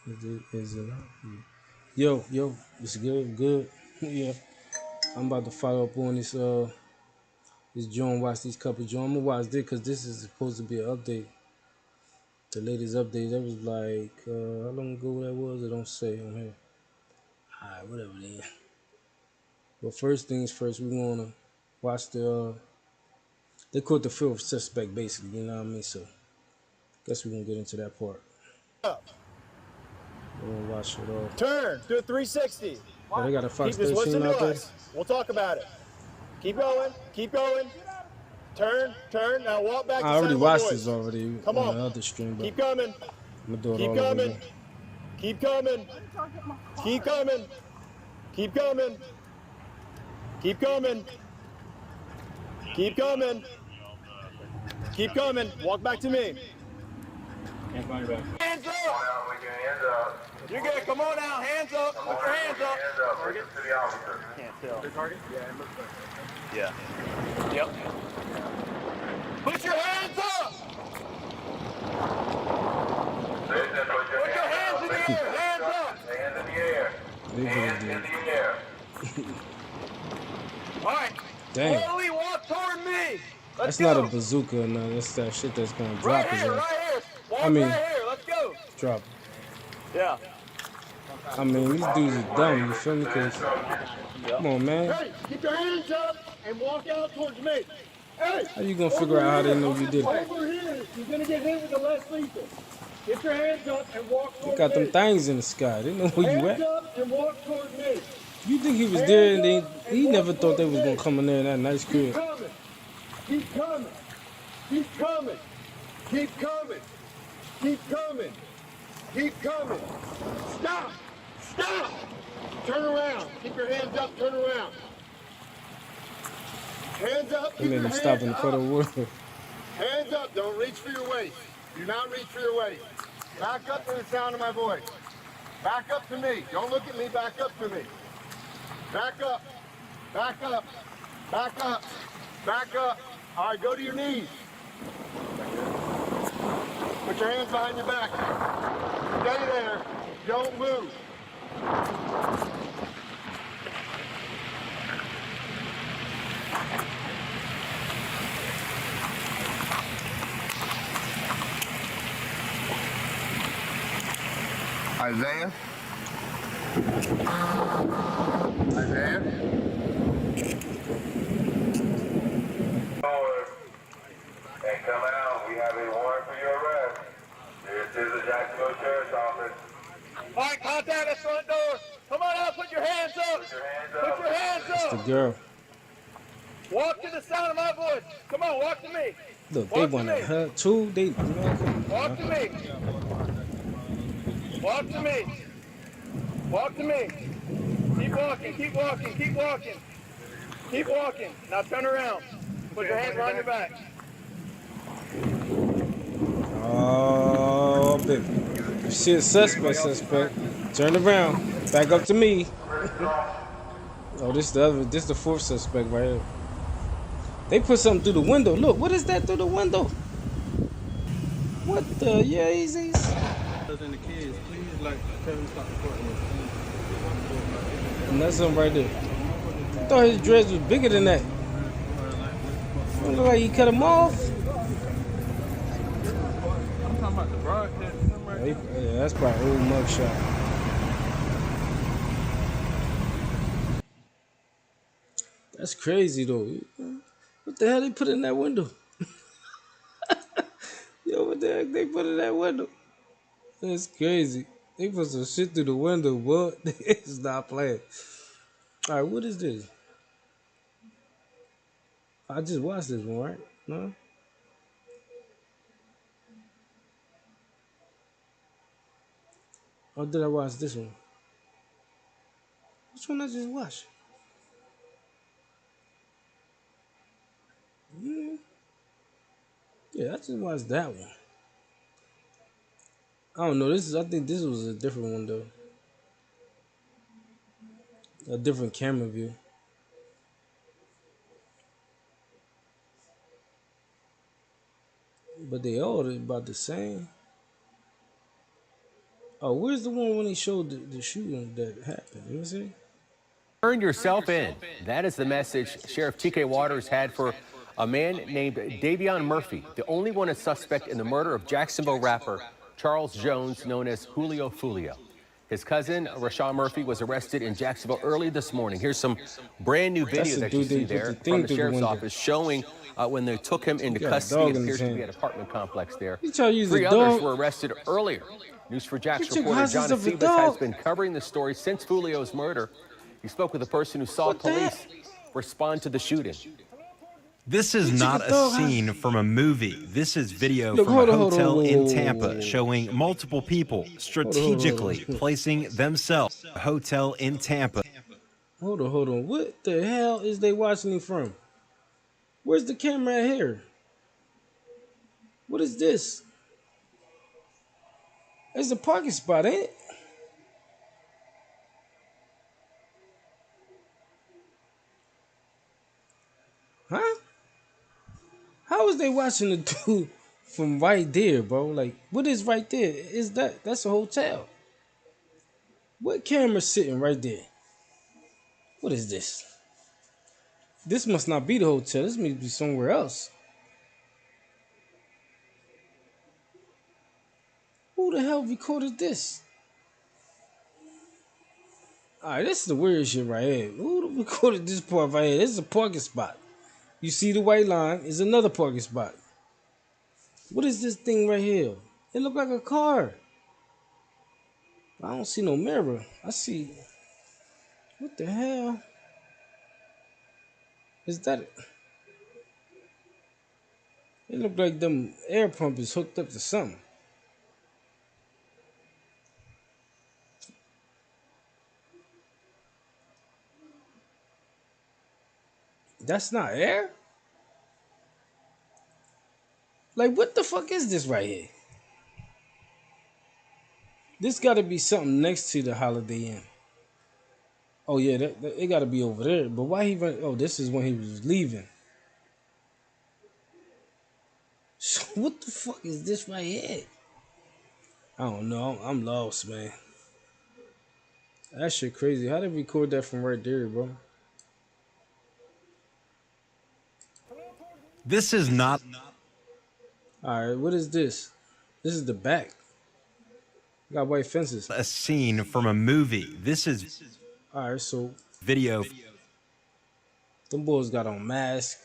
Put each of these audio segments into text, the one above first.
Is it? Yo, it's good. Yeah, I'm about to follow up on this joint. Watch these couple joint. I'm gonna watch this because this is supposed to be an update. The latest update. That was like how long ago that was? It don't say on here. Alright, whatever then. But first things first, we wanna watch they caught the fifth suspect basically. You know what I mean? So guess we gonna get into that part. Up. We're gonna watch it all. Turn. Do a 360. Oh, they got a Fox Just 13 listen to out there. us. We'll talk about it. Keep going. Keep going. Turn. Now walk back. I already watched this already Come on on. the other stream, but Keep coming. I'm gonna do it Keep all over coming. again. Keep coming. Keep coming. Keep coming. Keep coming. Keep coming. Keep coming. Walk back to me. Hands up. You're good. Come on now. Hands up. Put your hands up. Target. To the officer. Can't tell. The target? Yeah, it looks like that. Yeah. Yep. Put your hands up. Put your hands in the air. Hands up. Hands in the air. Hands in the air. All right. Damn. Slowly walk toward me. That's not a bazooka, no. That's that shit that's gonna drop Right his here. ass. Right here. Walk I mean, right here. Let's go. drop. Yeah. I mean, these dudes are dumb. You feel me? Cause come on, man. Hey, keep your hands up and walk out towards me. Hey, How you gonna figure out how they know you did it? over here, you're gonna get hit with the less lethal. Get your hands up and walk They towards got them me. things in the sky. They know where you Hands at. up and walk towards me. You think he was there and he never thought they was gonna come in there in that nice Keep crib. coming. Keep coming. Keep coming. Keep coming. Keep coming. Keep coming. Stop. Stop. Turn around. Keep your hands up. Turn around. Hands up. They Keep made your him hands stop in the up. puddle of water. Hands up. Don't reach for your waist. Do not reach for your waist. Back up to the sound of my voice. Back up to me. Don't look at me. Back up to me. Back up. Back up. Back up. Back up. All right, go to your knees. Put your hands behind your back. Stay there. Don't move. Isaiah? Isaiah? And come out, we have a warrant for your arrest. This is the Jacksonville Sheriff's Office. All right, contact the front door. Come on out, put your hands up. Put your hands up. Put your hands It's the up. girl. Walk to the sound of my voice. Come on, walk to me. Look, they Walk to want to me. hurt too. They man, come on, Walk to man. me. Walk to me. Walk to me. Keep walking, keep walking, keep walking. Keep walking. Now turn around. Put your hands behind your back. Oh, baby. You see a suspect. Turn around. Back up to me. Oh, this the fourth suspect right here. They put something through the window. Look, what is that through the window? What the Yeezys? Than the kids, please, like, tell them to stop recording this. And that's him right there. I thought his dreads was bigger than that. Don't look like he cut him off. I'm talking about the broadcast. Yeah, that's probably old mugshot. That's crazy though. What the hell they put in that window? Yo, what the heck they put in that window? That's crazy. They put some shit through the window, but it's not playing. Alright, what is this? I just watched this one, right? No? Or did I watch this one? Which one I just watched? Yeah, I just watched that one. I don't know. I think this was a different one though. A different camera view. But they all about the same. Oh, where's the one when they showed the shooting that happened? You know what I'm saying? Turn yourself in. That is the message Sheriff T.K. Waters had for a man named Davion Murphy, the only one a suspect in the murder of Jacksonville rapper Charles Jones, known as Julio FOOLIO. His cousin, Rashawn Murphy, was arrested in Jacksonville early this morning. Here's some brand new That's video the that you dude they see put the there thing from the through the sheriff's window. office showing when they took him into got a custody. dog It in his appears to be hand. at an apartment complex there. You try to use a 3 others dog? were arrested earlier. News4Jax Get your reporter glasses John of a Acebas has dog. been covering the story since Julio's murder. He spoke with a person who saw What the heck? police respond to the shooting. This is not a scene from a movie. This is video Look, from a hold on, hotel in whoa. Tampa showing multiple people strategically hold on. placing themselves in a hotel in Tampa. Hold on. What the hell is they watching him from? Where's the camera at here? What is this? It's a parking spot, ain't it? Huh? How is they watching the dude from right there, bro? Like, what is right there? Is that's a hotel? What camera's sitting right there? What is this? This must not be the hotel. This must be somewhere else. Who the hell recorded this? Alright, this is the weird shit right here. Who recorded this part right here? This is a parking spot. You see the white line is another parking spot. What is this thing right here? It look like a car. I don't see no mirror. I see. What the hell? Is that it? It look like them air pump is hooked up to something. That's not air? Like, what the fuck is this right here? This gotta be something next to the Holiday Inn. Oh yeah, it gotta be over there. But why he run? Oh, this is when he was leaving. So what the fuck is this right here? I don't know. I'm lost, man. That shit crazy. How they record that from right there, bro? This is not All right, what is this? This is the back. Got white fences. a scene from a movie. This is All right, so video. them boys got on masks.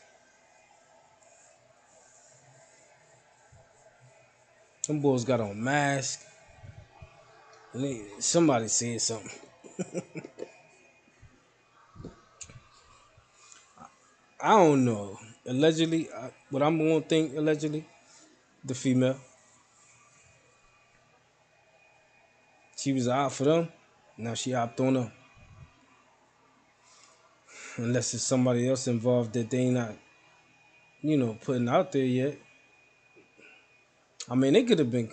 Them boys got on masks. Somebody said something. I don't know. Allegedly, what I'm gonna think, allegedly, the female. She was out for them. Now she hopped on them. Unless it's somebody else involved that they not, putting out there yet. I mean, they could have been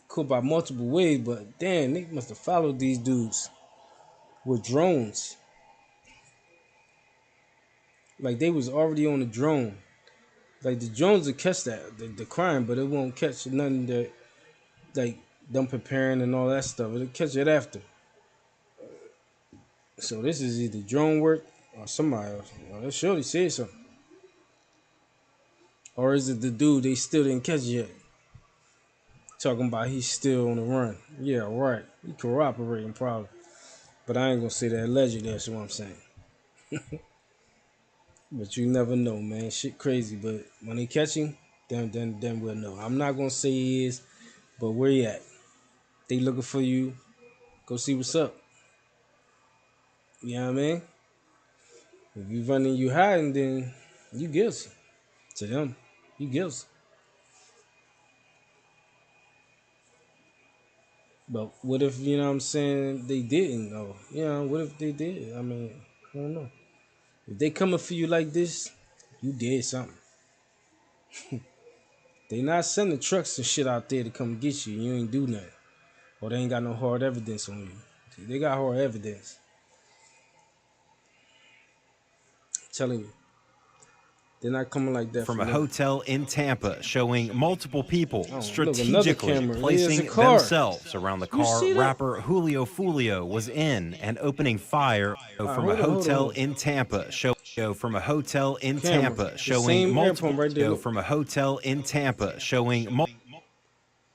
caught by multiple ways, but damn, they must have followed these dudes with drones. Like they was already on the drone. Like the drones will catch the crime, but it won't catch nothing that like them preparing and all that stuff. It'll catch it after. So this is either drone work or somebody else. They surely said something. Or is it the dude they still didn't catch yet? Talking about he's still on the run. Yeah, right. He cooperating probably. But I ain't gonna say that allegedly, that's what I'm saying. But you never know, man. Shit crazy. But when they catch him, then we'll know. I'm not gonna say he is, but where he at? They looking for you. Go see what's up. You know what I mean? If you running, you hiding, then you guilty. To them, you guilty. But what if, you know what I'm saying, they didn't though? You know, what if they did? I mean, I don't know. If they coming for you like this, you did something. They not sending trucks and shit out there to come get you. You ain't do nothing. Or they ain't got no hard evidence on you. See, they got hard evidence. I'm telling you. They're not coming like that from for a now. hotel in Tampa, showing multiple people Oh, look, strategically another camera. placing There's a car. themselves around the You car see that? rapper Julio Foolio was in and opening fire from a hotel in Tampa. From a hotel in Camera. Tampa, The showing same multiple airport right there, look. from a hotel in Tampa, showing All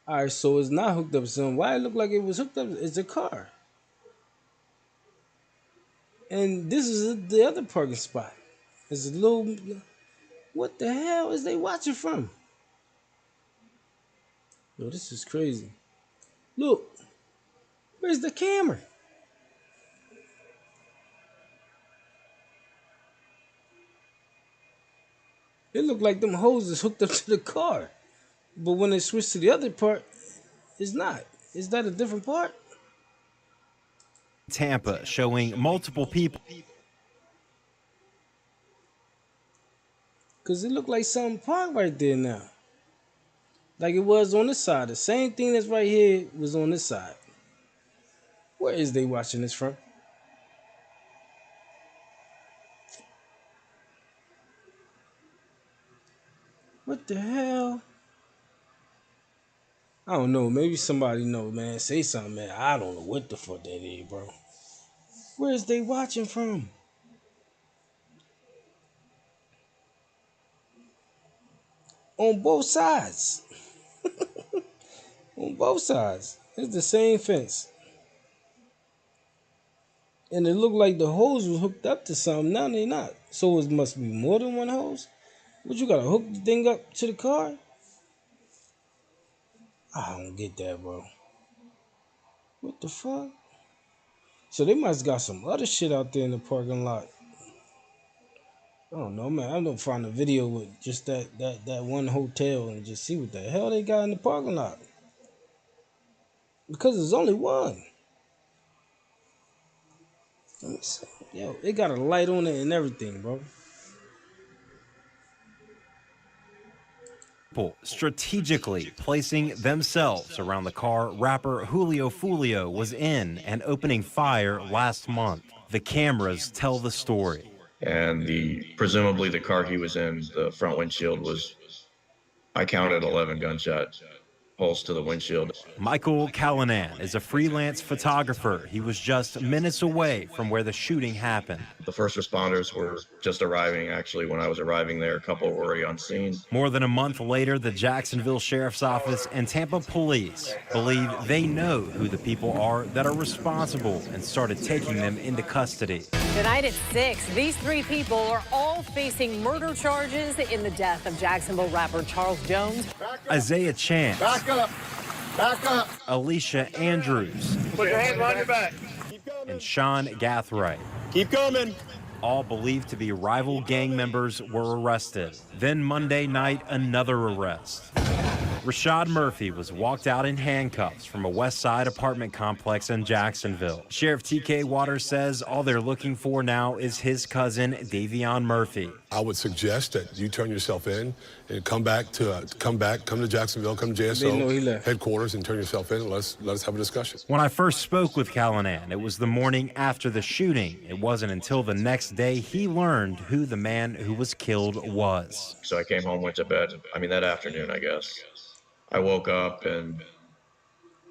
right, so it's not hooked up to something. Why it look like it was hooked up? It's a car. And this is the other parking spot. It's a little. What the hell is they watching from? Yo, this is crazy. Look, where's the camera? It looked like them hoses hooked up to the car. But when they switch to the other part, it's not. Is that a different part? Tampa, showing multiple people. Because it looked like something parked right there now. Like it was on this side. The same thing that's right here was on this side. Where is they watching this from? What the hell? I don't know. Maybe somebody know, man. Say something, man. I don't know what the fuck that is, bro. Where is they watching from? On both sides. On both sides. It's the same fence. And it looked like the hose was hooked up to something. Now they not. So it must be more than one hose? What, you gotta hook the thing up to the car? I don't get that, bro. What the fuck? So they must got some other shit out there in the parking lot. I don't know, man. I'm gonna find a video with just that one hotel and just see what the hell they got in the parking lot. Because there's only one. Let me see. Yo, it got a light on it and everything, bro. Strategically placing themselves around the car rapper Julio Foolio was in and opening fire last month. The cameras tell the story. And presumably the car he was in, the front windshield was, I counted 11 gunshot holes to the windshield. Michael Callanan is a freelance photographer. He was just minutes away from where the shooting happened. The first responders were just arriving. Actually, when I was arriving there, a couple were already on scene. More than a month later, the Jacksonville Sheriff's Office and Tampa Police believe they know who the people are that are responsible and started taking them into custody. Tonight at 6, these 3 people are all facing murder charges in the death of Jacksonville rapper Charles Jones. Isaiah Chance. Back up. Back up. Alicia Andrews. Put your hands behind your back. And Sean Gathright. Keep coming. All believed to be rival gang members were arrested. Then Monday night, another arrest. Rashad Murphy was walked out in handcuffs from a West Side apartment complex in Jacksonville. Sheriff TK Waters says all they're looking for now is his cousin, Davion Murphy. I would suggest that you turn yourself in and come to Jacksonville, come to JSO headquarters and turn yourself in and let us have a discussion. When I first spoke with Callanan, it was the morning after the shooting. It wasn't until the next day he learned who the man who was killed was. So I came home, went to bed. That afternoon, I guess. I woke up and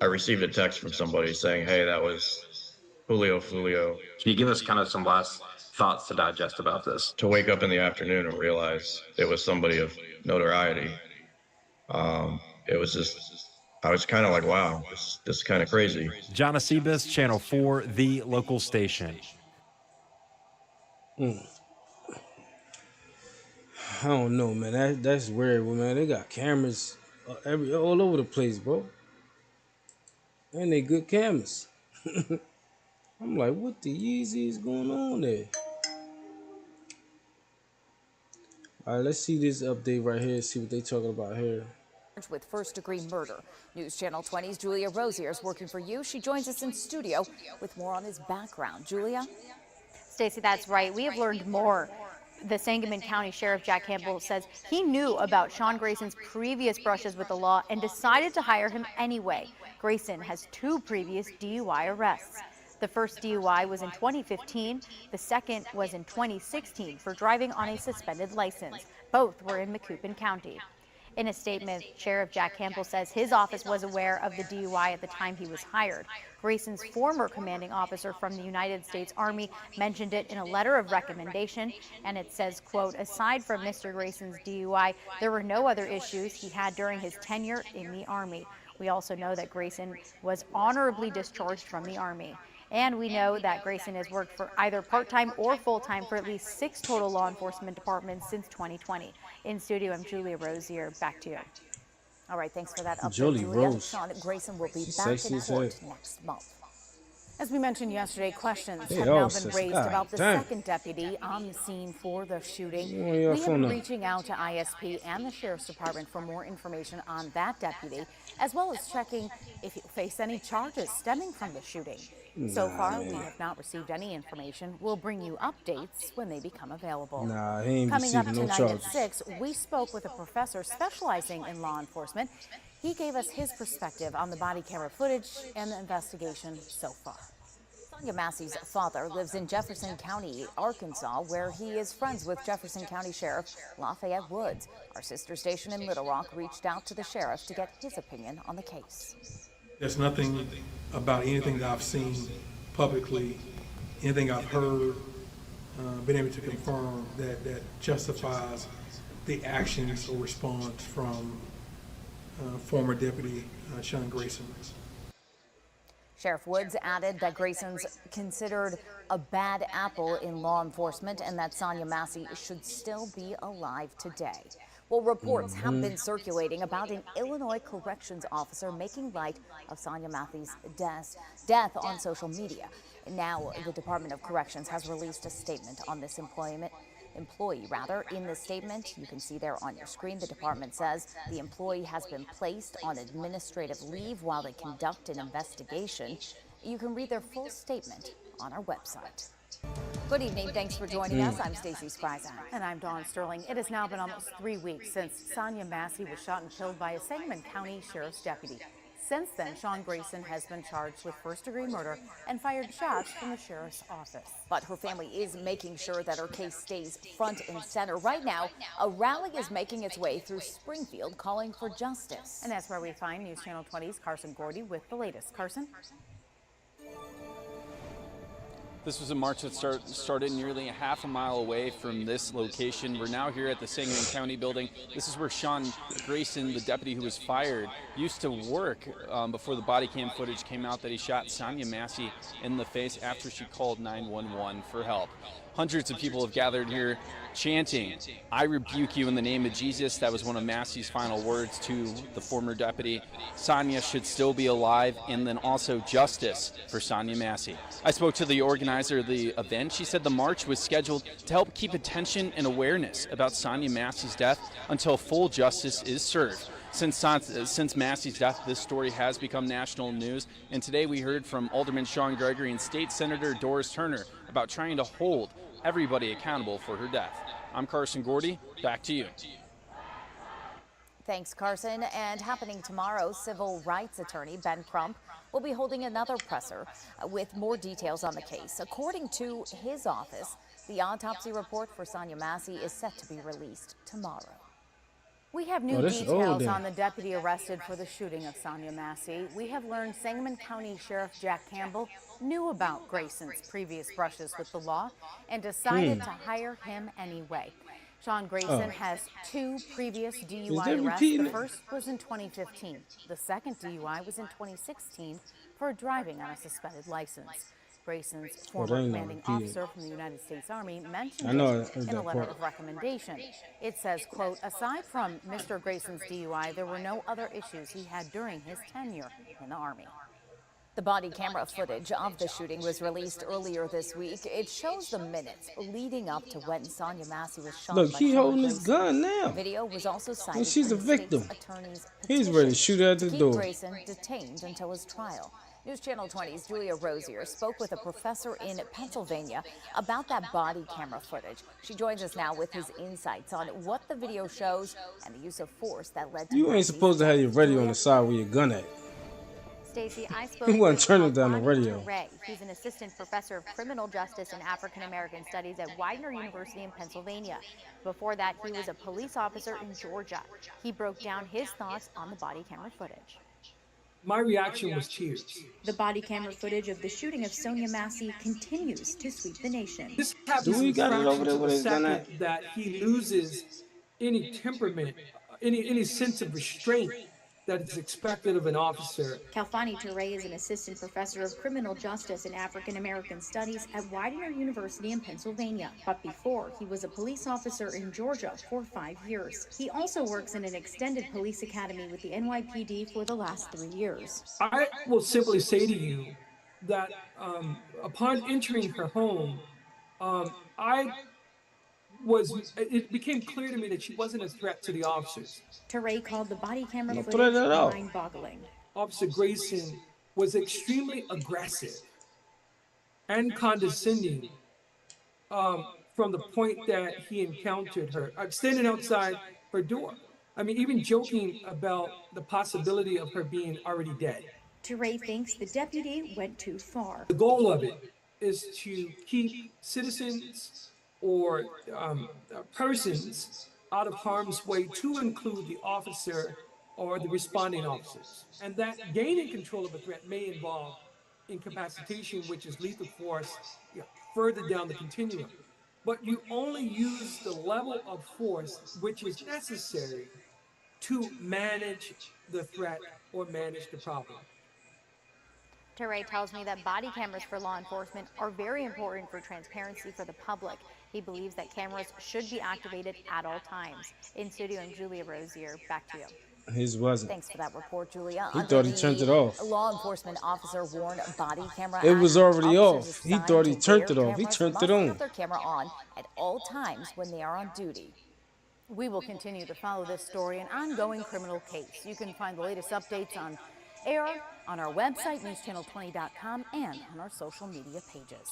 I received a text from somebody saying, hey, that was Julio Foolio. Can you give us kind of some last thoughts to digest about this? To wake up in the afternoon and realize it was somebody of notoriety, it was just, I was kind of like, wow, this is kind of crazy. John Acebus, Channel 4, the local station. I don't know, man. That's weird, man. They got cameras all over the place, bro. And they good cameras. I'm like, what the Yeezy is going on there? All right, let's see this update right here. See what they talking about here. With first-degree murder. News Channel 20's Julia Rosier is working for you. She joins us in studio with more on his background. Julia? Stacey, that's right. We have learned more. The Sangamon County Sheriff Jack Campbell says he knew about Sean Grayson's previous brushes with the law and decided to hire him anyway. Grayson has 2 previous DUI arrests. The first DUI was in 2015. The second was in 2016 for driving on a suspended license. Both were in Macoupin County. In a statement, Sheriff Jack Campbell says his office was aware of the DUI at the time he was hired. Grayson's former commanding officer from the United States Army mentioned it in a letter of recommendation, and it says, quote, aside from Mr. Grayson's DUI, there were no other issues he had during his tenure in the Army. We also know that Grayson was honorably discharged from the Army. And we know that Grayson has worked for either part-time or full-time for at least 6 total law enforcement departments since 2020. In studio, I'm Julia Rosier. Back to you. All right, thanks for that update, Julie Julia. Rose. Sean Grayson will be back in court next month. As we mentioned yesterday, questions have now been raised about the second deputy on the scene for the shooting. We have been reaching out to ISP and the Sheriff's Department for more information on that deputy, as well as checking if he'll face any charges stemming from the shooting. So far, we have not received any information. We'll bring you updates when they become available. Nah, he ain't Coming up receiving no tonight charges. at 6, we spoke with a professor specializing in law enforcement. He gave us his perspective on the body camera footage and the investigation so far. Sonia Massey's father lives in Jefferson County, Arkansas, where he is friends with Jefferson County Sheriff Lafayette Woods. Our sister station in Little Rock reached out to the sheriff to get his opinion on the case. There's nothing about anything that I've seen publicly, anything I've heard, been able to confirm that justifies the actions or response from former Deputy Sean Grayson. Sheriff Woods added that Grayson's considered a bad apple in law enforcement and that Sonia Massey should still be alive today. Well, reports have been circulating about an Illinois corrections officer making light of Sonia Massey's death on social media. Now, the Department of Corrections has released a statement on this employee. In the statement, you can see there on your screen, the department says the employee has been placed on administrative leave while they conduct an investigation. You can read their full statement on our website. Good evening. Thanks for joining us. I'm Stacey Spryzak. And I'm Dawn Sterling. It has now been almost 3 weeks since Sonia Massey was shot and killed by a Sangamon County Sheriff's deputy. Since then, Sean Grayson has been charged with first-degree murder and fired shots from the sheriff's office. But her family is making sure that her case stays front and center. Right now, a rally is making its way through Springfield calling for justice. And that's where we find News Channel 20's Carson Gordy with the latest. Carson? This was a march that started nearly a half a mile away from this location. We're now here at the Sangamon County building. This is where Sean Grayson, the deputy who was fired, used to work before the body cam footage came out that he shot Sonia Massey in the face after she called 911 for help. Hundreds of people have gathered here chanting, "I rebuke you in the name of Jesus." That was one of Massey's final words to the former deputy. Sonia should still be alive, and then also justice for Sonia Massey. I spoke to the organizer of the event. She said the march was scheduled to help keep attention and awareness about Sonia Massey's death until full justice is served. Since Massey's death, this story has become national news, and today we heard from Alderman Sean Gregory and State Senator Doris Turner about trying to hold everybody accountable for her death. I'm Carson Gordy. Back to you. Thanks, Carson. And happening tomorrow, civil rights attorney Ben Crump will be holding another presser with more details on the case. According to his office, the autopsy report for Sonia Massey is set to be released tomorrow. We have new details on the deputy arrested for the shooting of Sonia Massey. We have learned Sangamon County Sheriff Jack Campbell knew about Grayson's previous brushes with the law and decided to hire him anyway. Sean Grayson has 2 previous DUI arrests. The first was in 2015. The second DUI was in 2016 for driving on a suspended license. Grayson's former commanding officer from the United States Army mentioned it in a letter of recommendation. It says, quote, aside from Mr. Grayson's DUI, there were no other issues he had during his tenure in the Army. The body camera footage of the shooting was released earlier this week. It shows the minutes leading up to when Sonia Massey was shot. Look, he holding his gun now. The video was also cited. And she's a victim. Attorney's He's ready to shoot her at the door. Grayson detained until his trial. News Channel 20's Julio Rosier spoke with a professor in Pennsylvania about that body camera footage. She joins us now with his insights on what the video shows and the use of force that led to. You ain't supposed to have your radio on the side with your gun at. Stacey, I He spoke wasn't with turning down the Kalfani radio. Ture. He's an assistant professor of criminal justice and African American studies at Widener University in Pennsylvania. Before that, he was a police officer in Georgia. He broke down his thoughts on the body camera footage. My reaction was tears. The body camera footage of the shooting of Sonia Massey continues to sweep the nation. This happens in fractions of a second that he loses any temperament, any sense of restraint that is expected of an officer. Kalfani Ture is an assistant professor of criminal justice and African American studies at Widener University in Pennsylvania. But before, he was a police officer in Georgia for 5 years. He also works in an extended police academy with the NYPD for the last 3 years. I will simply say to you that upon entering her home, it became clear to me that she wasn't a threat to the officers. Ture called the body camera footage mind-boggling. Officer Grayson was extremely aggressive and condescending from the point that he encountered her, standing outside her door. I mean, even joking about the possibility of her being already dead. Ture thinks the deputy went too far. The goal of it is to keep citizens or persons out of harm's way, to include the officer or the responding officers. And that gaining control of a threat may involve incapacitation, which is lethal force, further down the continuum. But you only use the level of force which is necessary to manage the threat or manage the problem. Ture tells me that body cameras for law enforcement are very important for transparency for the public. He believes that cameras should be activated at all times. In studio, I'm Julia Rosier. Back to you. His wasn't. Thanks for that report, Julia. He thought he turned it off. Law enforcement officer warned body camera. It was already off. He thought he turned it off. He turned it on. Have their camera on at all times when they are on duty. We will continue to follow this story, an ongoing criminal case. You can find the latest updates on air on our website, newschannel20.com, and on our social media pages.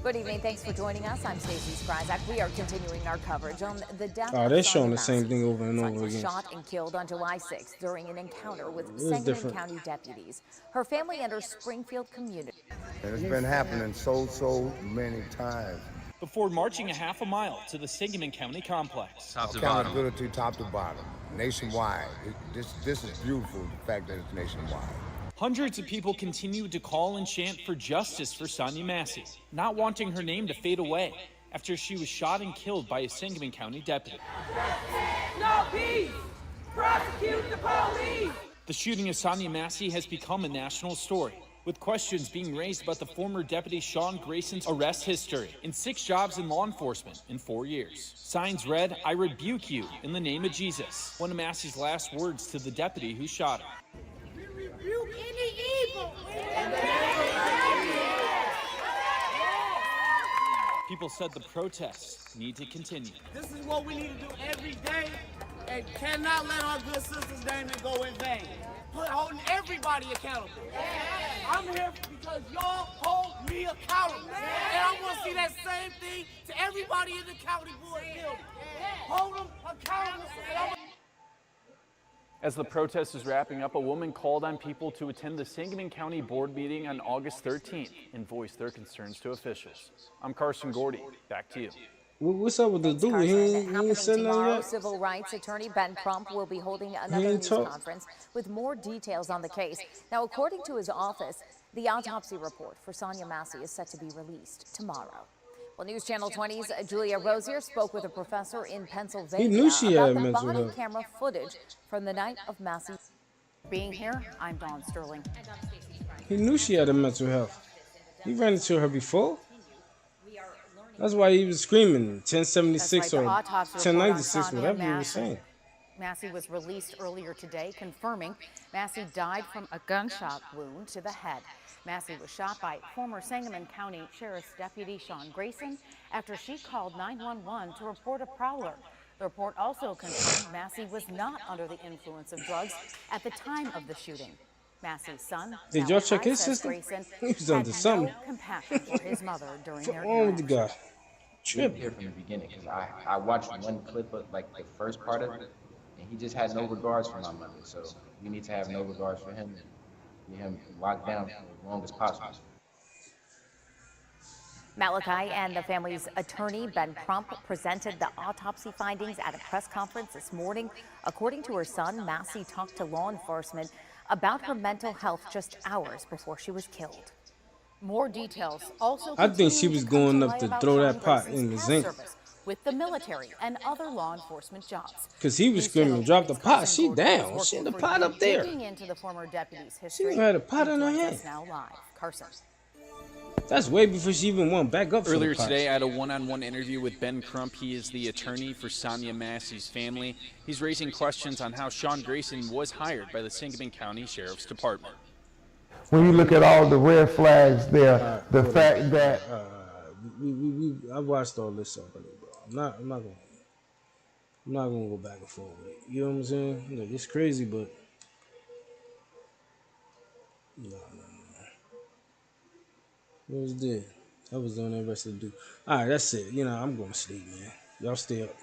Good evening. Thanks for joining us. I'm Stacey Skryzak. We are continuing our coverage on the death of they're showing the same thing over and over was again. shot and killed on July 6th during an encounter with Sangamon County deputies. Her family and her Springfield community. It's been happening so many times. Before marching a half a mile to the Sangamon County complex. Accountability top to bottom, nationwide. This is beautiful, the fact that it's nationwide. Hundreds of people continued to call and chant for justice for Sonia Massey, not wanting her name to fade away after she was shot and killed by a Sangamon County deputy. No peace! Prosecute the police! The shooting of Sonia Massey has become a national story, with questions being raised about the former deputy Sean Grayson's arrest history and 6 jobs in law enforcement in 4 years. Signs read, "I rebuke you in the name of Jesus," one of Massey's last words to the deputy who shot her. Rebuke any evil in the name People said the protests need to continue. This is what we need to do every day, and cannot let our good sister's name go in vain. Holding everybody accountable. I'm here because y'all hold me accountable. And I want to see that same thing to everybody in the county board building. Hold them accountable. As the protest is wrapping up, a woman called on people to attend the Sangamon County Board meeting on August 13th and voice their concerns to officials. I'm Carson Gordy. Back to you. What's up with the dude? He ain't said nothing yet. Civil rights attorney Ben Crump will be holding another news conference with more details on the case. Now, according to his office, the autopsy report for Sonia Massey is set to be released tomorrow. Well, News Channel 20's Julia Rosier spoke with a professor in Pennsylvania about the body camera footage from the night of Massey. Being here, I'm Dawn Sterling. He knew she had a mental health. He ran into her before. That's why he was screaming 1076 or 1096, whatever he was saying. Massey was released earlier today, confirming Massey died from a gunshot wound to the head. Massey was shot by former Sangamon County Sheriff's Deputy Sean Grayson after she called 911 to report a prowler. The report also confirmed Massey was not under the influence of drugs at the time of the shooting. Massey's son, did y'all check his system? He was under something. No compassion for his mother during their interaction. What's wrong with the guy? Here from the beginning, because I watched one clip of like the first part of it, and he just had no regards for my mother. So we need to have no regards for him, and get him locked down for as long as possible. Malachi and the family's attorney, Ben Crump, presented the autopsy findings at a press conference this morning. According to her son, Massey talked to law enforcement about her mental health just hours before she was killed. More details also I think she was going up to throw that pot Grayson's in the past zinc. service with the military and other law enforcement jobs. Because he was screaming, drop the pot. She down. She had the pot up there. Digging into the former deputy's She history. had a pot in her Joins hand. us now live. Carson. That's way before she even went back up for Earlier the pot. today, I had a one-on-one interview with Ben Crump. He is the attorney for Sonia Massey's family. He's raising questions on how Sean Grayson was hired by the Sangamon County Sheriff's Department. When you look at all the red flags there, the fact that I watched all this already, bro. I'm not gonna go back and forth with it. You know what I'm saying? Like, it's crazy, but no. What was that? That was on that rest of the dude. All right, that's it. You know, I'm going to sleep, man. Y'all stay up.